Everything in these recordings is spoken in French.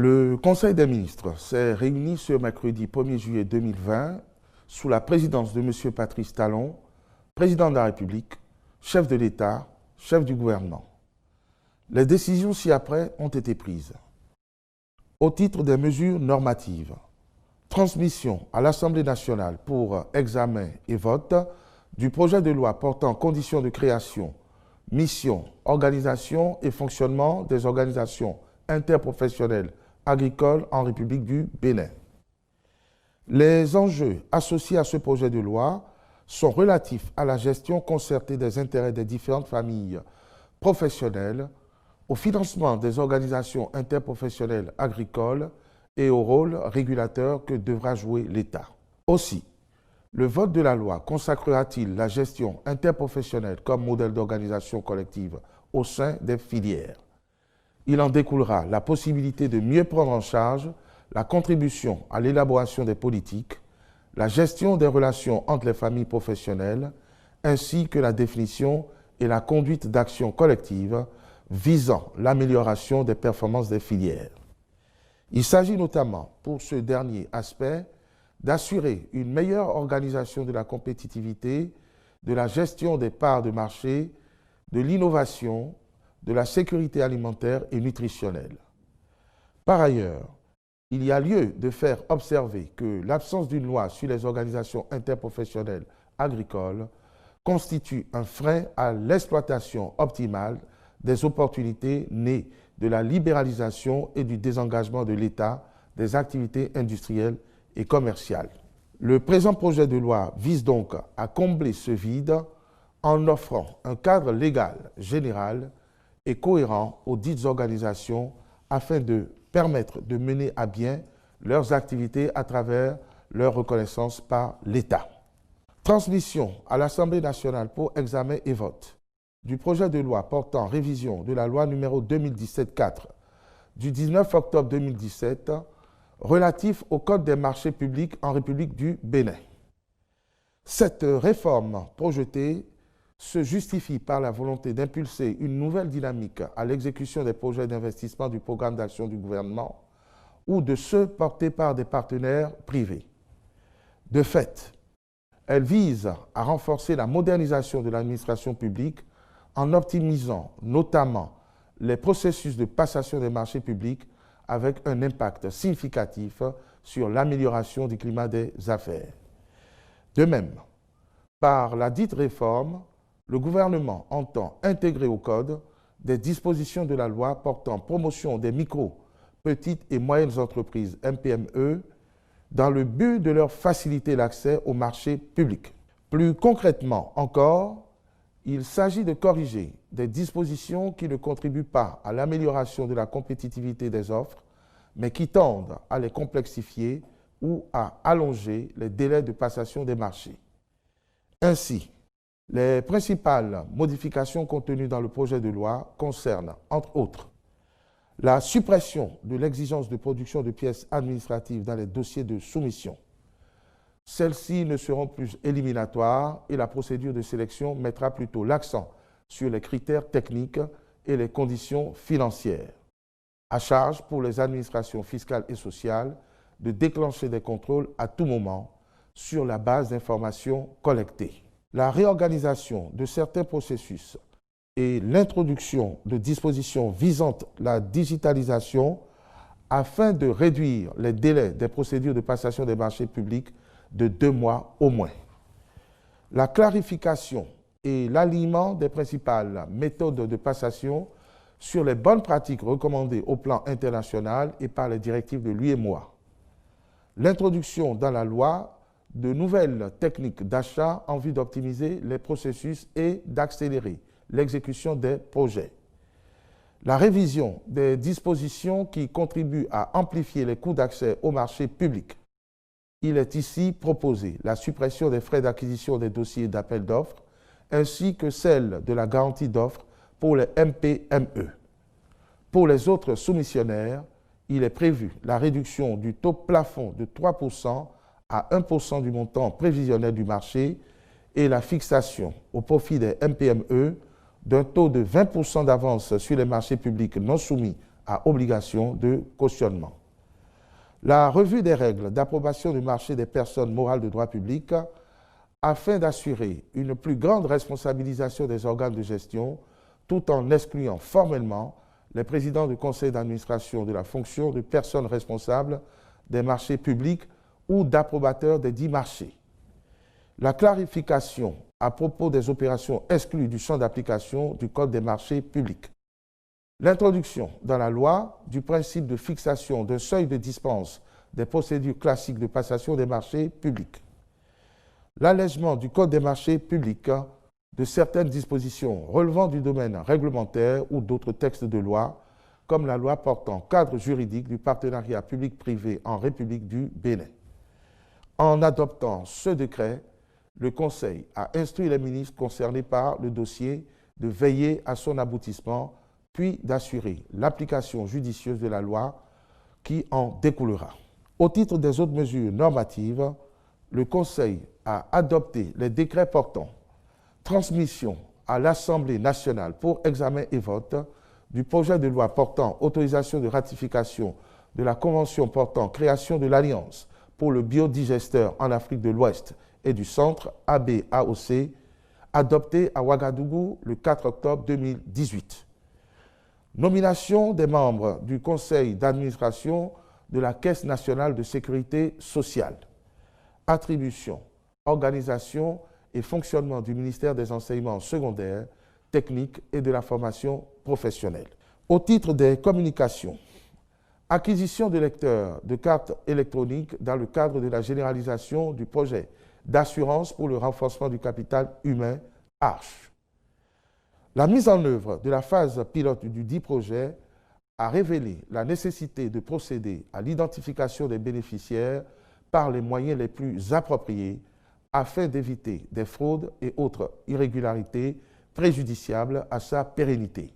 Le Conseil des ministres s'est réuni ce mercredi 1er juillet 2020 sous la présidence de M. Patrice Talon, président de la République, chef de l'État, chef du gouvernement. Les décisions ci-après ont été prises. Au titre des mesures normatives, transmission à l'Assemblée nationale pour examen et vote du projet de loi portant conditions de création, mission, organisation et fonctionnement des organisations interprofessionnelles agricoles en République du Bénin. Les enjeux associés à ce projet de loi sont relatifs à la gestion concertée des intérêts des différentes familles professionnelles, au financement des organisations interprofessionnelles agricoles et au rôle régulateur que devra jouer l'État. Aussi, le vote de la loi consacrera-t-il la gestion interprofessionnelle comme modèle d'organisation collective au sein des filières? Il en découlera la possibilité de mieux prendre en charge la contribution à l'élaboration des politiques, la gestion des relations entre les familles professionnelles, ainsi que la définition et la conduite d'actions collectives visant l'amélioration des performances des filières. Il s'agit notamment, pour ce dernier aspect, d'assurer une meilleure organisation de la compétitivité, de la gestion des parts de marché, de l'innovation, de la sécurité alimentaire et nutritionnelle. Par ailleurs, il y a lieu de faire observer que l'absence d'une loi sur les organisations interprofessionnelles agricoles constitue un frein à l'exploitation optimale des opportunités nées de la libéralisation et du désengagement de l'État des activités industrielles et commerciales. Le présent projet de loi vise donc à combler ce vide en offrant un cadre légal général et cohérent aux dites organisations afin de permettre de mener à bien leurs activités à travers leur reconnaissance par l'État. Transmission à l'Assemblée nationale pour examen et vote du projet de loi portant révision de la loi numéro 2017-4 du 19 octobre 2017 relatif au Code des marchés publics en République du Bénin. Cette réforme projetée se justifie par la volonté d'impulser une nouvelle dynamique à l'exécution des projets d'investissement du programme d'action du gouvernement ou de ceux portés par des partenaires privés. De fait, elle vise à renforcer la modernisation de l'administration publique en optimisant notamment les processus de passation des marchés publics avec un impact significatif sur l'amélioration du climat des affaires. De même, par la dite réforme, le gouvernement entend intégrer au Code des dispositions de la loi portant promotion des micro, petites et moyennes entreprises MPME dans le but de leur faciliter l'accès au marché public. Plus concrètement encore, il s'agit de corriger des dispositions qui ne contribuent pas à l'amélioration de la compétitivité des offres, mais qui tendent à les complexifier ou à allonger les délais de passation des marchés. Ainsi, les principales modifications contenues dans le projet de loi concernent, entre autres, la suppression de l'exigence de production de pièces administratives dans les dossiers de soumission. Celles-ci ne seront plus éliminatoires et la procédure de sélection mettra plutôt l'accent sur les critères techniques et les conditions financières. À charge pour les administrations fiscales et sociales de déclencher des contrôles à tout moment sur la base d'informations collectées. La réorganisation de certains processus et l'introduction de dispositions visant la digitalisation afin de réduire les délais des procédures de passation des marchés publics de 2 mois au moins. La clarification et l'alignement des principales méthodes de passation sur les bonnes pratiques recommandées au plan international et par les directives de l'UEMOA. L'introduction dans la loi de nouvelles techniques d'achat en vue d'optimiser les processus et d'accélérer l'exécution des projets. La révision des dispositions qui contribuent à amplifier les coûts d'accès au marché public. Il est ici proposé la suppression des frais d'acquisition des dossiers d'appel d'offres ainsi que celle de la garantie d'offres pour les MPME. Pour les autres soumissionnaires, il est prévu la réduction du taux plafond de 3% à 1% du montant prévisionnel du marché et la fixation au profit des MPME d'un taux de 20% d'avance sur les marchés publics non soumis à obligation de cautionnement. La revue des règles d'approbation du marché des personnes morales de droit public afin d'assurer une plus grande responsabilisation des organes de gestion tout en excluant formellement les présidents du conseil d'administration de la fonction de personnes responsables des marchés publics ou d'approbateurs des dits marchés. La clarification à propos des opérations exclues du champ d'application du Code des marchés publics. L'introduction dans la loi du principe de fixation d'un seuil de dispense des procédures classiques de passation des marchés publics. L'allègement du Code des marchés publics de certaines dispositions relevant du domaine réglementaire ou d'autres textes de loi, comme la loi portant cadre juridique du partenariat public-privé en République du Bénin. En adoptant ce décret, le Conseil a instruit les ministres concernés par le dossier de veiller à son aboutissement, puis d'assurer l'application judicieuse de la loi qui en découlera. Au titre des autres mesures normatives, le Conseil a adopté les décrets portant transmission à l'Assemblée nationale pour examen et vote du projet de loi portant autorisation de ratification de la Convention portant création de l'Alliance pour le biodigesteur en Afrique de l'Ouest et du Centre, ABAOC, adopté à Ouagadougou le 4 octobre 2018. Nomination des membres du Conseil d'administration de la Caisse nationale de sécurité sociale. Attribution, organisation et fonctionnement du ministère des enseignements secondaires, techniques et de la formation professionnelle. Au titre des communications, acquisition de lecteurs de cartes électroniques dans le cadre de la généralisation du projet d'assurance pour le renforcement du capital humain, ARCHE. La mise en œuvre de la phase pilote du dit projet a révélé la nécessité de procéder à l'identification des bénéficiaires par les moyens les plus appropriés afin d'éviter des fraudes et autres irrégularités préjudiciables à sa pérennité.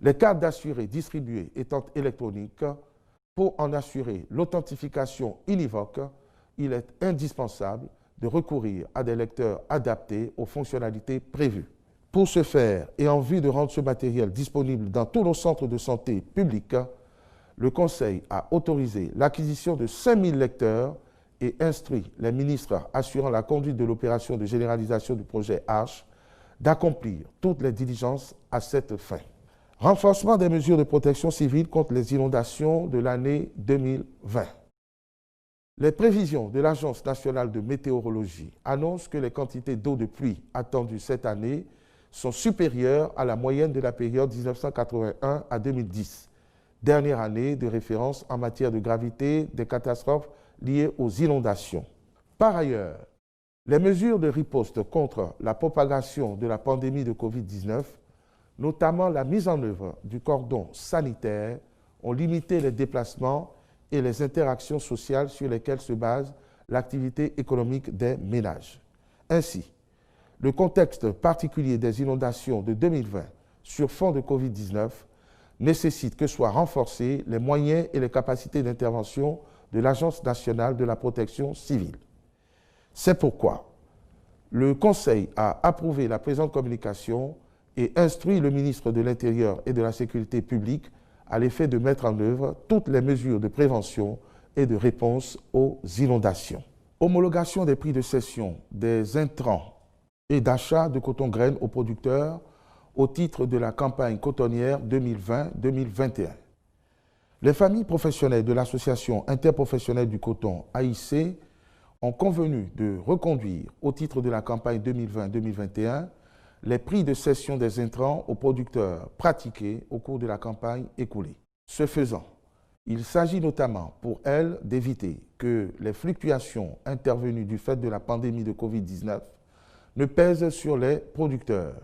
Les cartes d'assurés distribuées étant électroniques, pour en assurer l'authentification univoque, il est indispensable de recourir à des lecteurs adaptés aux fonctionnalités prévues. Pour ce faire, et en vue de rendre ce matériel disponible dans tous nos centres de santé publics, le Conseil a autorisé l'acquisition de 5000 lecteurs et instruit les ministres assurant la conduite de l'opération de généralisation du projet ARCHE d'accomplir toutes les diligences à cette fin. Renforcement des mesures de protection civile contre les inondations de l'année 2020. Les prévisions de l'Agence nationale de météorologie annoncent que les quantités d'eau de pluie attendues cette année sont supérieures à la moyenne de la période 1981 à 2010, dernière année de référence en matière de gravité des catastrophes liées aux inondations. Par ailleurs, les mesures de riposte contre la propagation de la pandémie de Covid-19, notamment la mise en œuvre du cordon sanitaire, ont limité les déplacements et les interactions sociales sur lesquelles se base l'activité économique des ménages. Ainsi, le contexte particulier des inondations de 2020 sur fond de Covid-19 nécessite que soient renforcés les moyens et les capacités d'intervention de l'Agence nationale de la protection civile. C'est pourquoi le Conseil a approuvé la présente communication et instruit le ministre de l'Intérieur et de la Sécurité publique à l'effet de mettre en œuvre toutes les mesures de prévention et de réponse aux inondations. Homologation des prix de cession des intrants et d'achat de coton-graines aux producteurs au titre de la campagne cotonnière 2020-2021. Les familles professionnelles de l'Association interprofessionnelle du coton, AIC, ont convenu de reconduire au titre de la campagne 2020-2021 les prix de cession des intrants aux producteurs pratiqués au cours de la campagne écoulée. Ce faisant, il s'agit notamment pour elles d'éviter que les fluctuations intervenues du fait de la pandémie de Covid-19 ne pèsent sur les producteurs.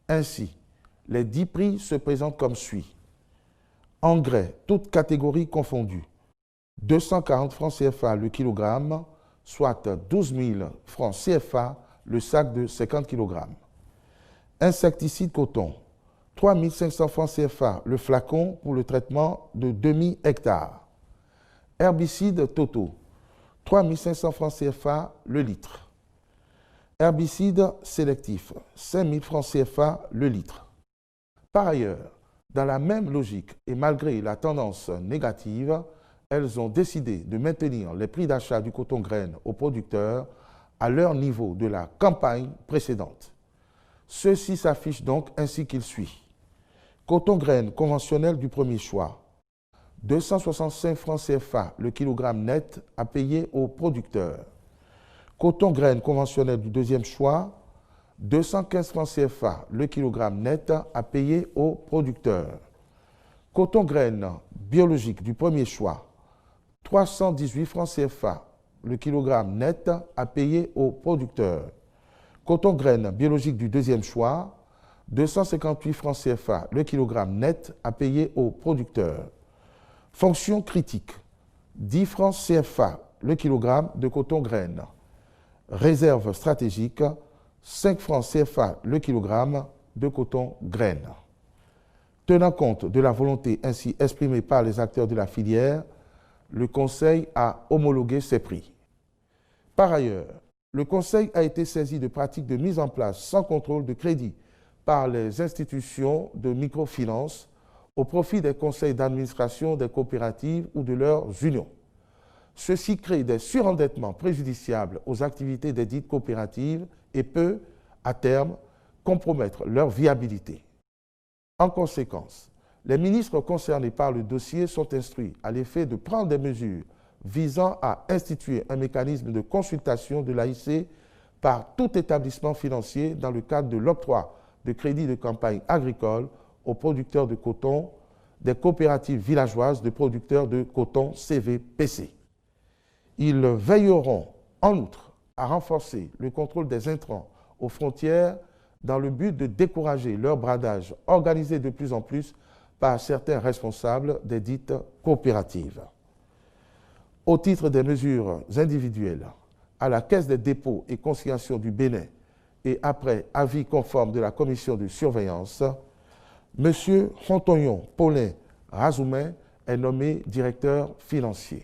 Ainsi, les 10 prix se présentent comme suit. Engrais, toutes catégories confondues, 240 francs CFA le kilogramme, soit 12 000 francs CFA le sac de 50 kg. Insecticide coton, 3 500 francs CFA le flacon pour le traitement de demi-hectare. Herbicide Toto, 3 500 francs CFA le litre. Herbicide sélectif, 5 000 francs CFA le litre. Par ailleurs, Dans la même logique et malgré la tendance négative, elles ont décidé de maintenir les prix d'achat du coton graine aux producteurs à leur niveau de la campagne précédente. Ceci s'affiche donc ainsi qu'il suit. Coton graine conventionnel du premier choix, 265 francs CFA le kilogramme net à payer aux producteurs. Coton graine conventionnel du deuxième choix, 215 francs CFA le kilogramme net à payer aux producteurs. Coton graine biologique du premier choix, 318 francs CFA le kilogramme net à payer aux producteurs. Coton graine biologique du deuxième choix, 258 francs CFA le kilogramme net à payer aux producteurs. Fonction critique, 10 francs CFA le kilogramme de coton graine. Réserve stratégique, 5 francs CFA le kilogramme de coton graine. Tenant compte de la volonté ainsi exprimée par les acteurs de la filière, le Conseil a homologué ces prix. Par ailleurs, le Conseil a été saisi de pratiques de mise en place sans contrôle de crédit par les institutions de microfinance au profit des conseils d'administration des coopératives ou de leurs unions. Ceci crée des surendettements préjudiciables aux activités des dites coopératives et peut, à terme, compromettre leur viabilité. En conséquence, les ministres concernés par le dossier sont instruits à l'effet de prendre des mesures visant à instituer un mécanisme de consultation de l'AIC par tout établissement financier dans le cadre de l'octroi de crédits de campagne agricole aux producteurs de coton des coopératives villageoises de producteurs de coton CVPC. Ils veilleront en outre à renforcer le contrôle des intrants aux frontières dans le but de décourager leur bradage organisé de plus en plus par certains responsables des dites coopératives. Au titre des mesures individuelles, à la Caisse des dépôts et consignations du Bénin et après avis conforme de la commission de surveillance, M. Hontoyon Paulin Razoumen est nommé directeur financier.